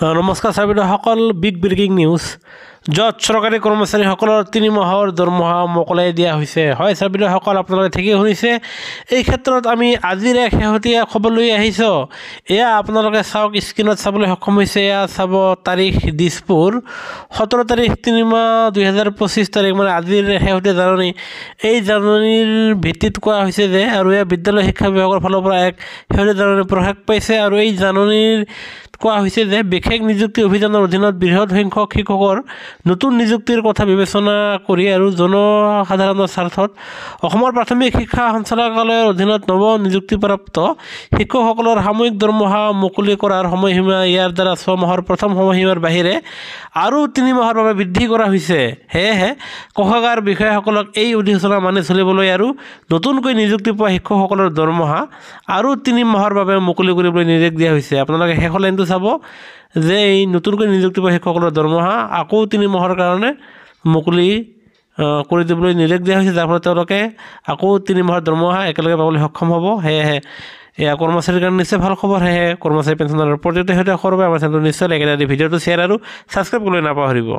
নমস্কাৰ চাবিদসকল, big breaking news. য'ত চৰকাৰী কৰ্মচাৰীসকলৰ 3 মাহৰ দৰমহা মোকলাই দিয়া হৈছে। হয় চাবিদসকল, আপোনালোকে ঠিকেই শুনিছে। এই ক্ষেত্ৰত আমি আজিৰ এক শেহতীয়া খবৰ লৈ আহিছোঁ। এয়া আপোনালোকে চাওক, স্ক্ৰীণত চাবলৈ সক্ষম হৈছে। এয়া চাব, তাৰিখ দিছপুৰ 17 তাৰিখ 3 মাহ 2025 তাৰিখ, মানে আজিৰ শেহতীয়া জাননী। এই জাননীৰ ভিত্তিত কোৱা হৈছে যে, আৰু এয়া বিদ্যালয় শিক্ষা বিভাগৰ ফালৰ পৰা এক শেহতীয়া জাননী প্ৰকাশ পাইছে। আৰু এই জাননীৰ কোৱা হৈছে যে, বিশেষ নিযুক্তি অভিযানৰ অধীনত বৃহৎ সংখ্যক শিক্ষকৰ নতুন নিযুক্তিৰ কথা বিবেচনা কৰি আৰু জনসাধাৰণৰ স্বাৰ্থত অসমৰ প্ৰাথমিক শিক্ষা সঞ্চালকালয়ৰ অধীনত নৱ নিযুক্তিপ্ৰাপ্ত শিক্ষকসকলৰ সাময়িক দৰমহা মুকলি কৰাৰ সময়সীমা ইয়াৰ দ্বাৰা 6 মাহৰ প্ৰথম সময়সীমাৰ বাহিৰে আৰু 3 মাহৰ বাবে বৃদ্ধি কৰা হৈছে। সেয়েহে কোষাগাৰ বিষয়াসকলক এই অধিসূচনা মানি চলিবলৈ আৰু নতুনকৈ নিযুক্তি পোৱা শিক্ষকসকলৰ দৰমহা আৰু 3 মাহৰ বাবে মুকলি কৰিবলৈ নিৰ্দেশ দিয়া হৈছে। আপোনালোকে শেষৰ লাইনটো চাব যে, এই নতুনকৈ নিযুক্তি পোৱা শিক্ষকসকলৰ দৰমহা আকৌ 3 মাহৰ কাৰণে মুকলি কৰি দিবলৈ নিৰ্দেশ দিয়া হৈছে, যাৰ ফলত তেওঁলোকে আকৌ 3 মাহৰ দৰমহা একেলগে পাবলৈ সক্ষম হ'ব। সেয়েহে এয়া কৰ্মচাৰীৰ কাৰণে নিশ্চয় ভাল খবৰ। সেয়েহে কৰ্মচাৰী পেঞ্চনাৰৰ প্ৰত্যেকটো সৈতে সৰবে আমাৰ চেনেলটো নিশ্চয় লাইক এটা দি ভিডিঅ'টো শ্বেয়াৰ আৰু ছাবস্ক্ৰাইব কৰিবলৈ নাপাহৰিব।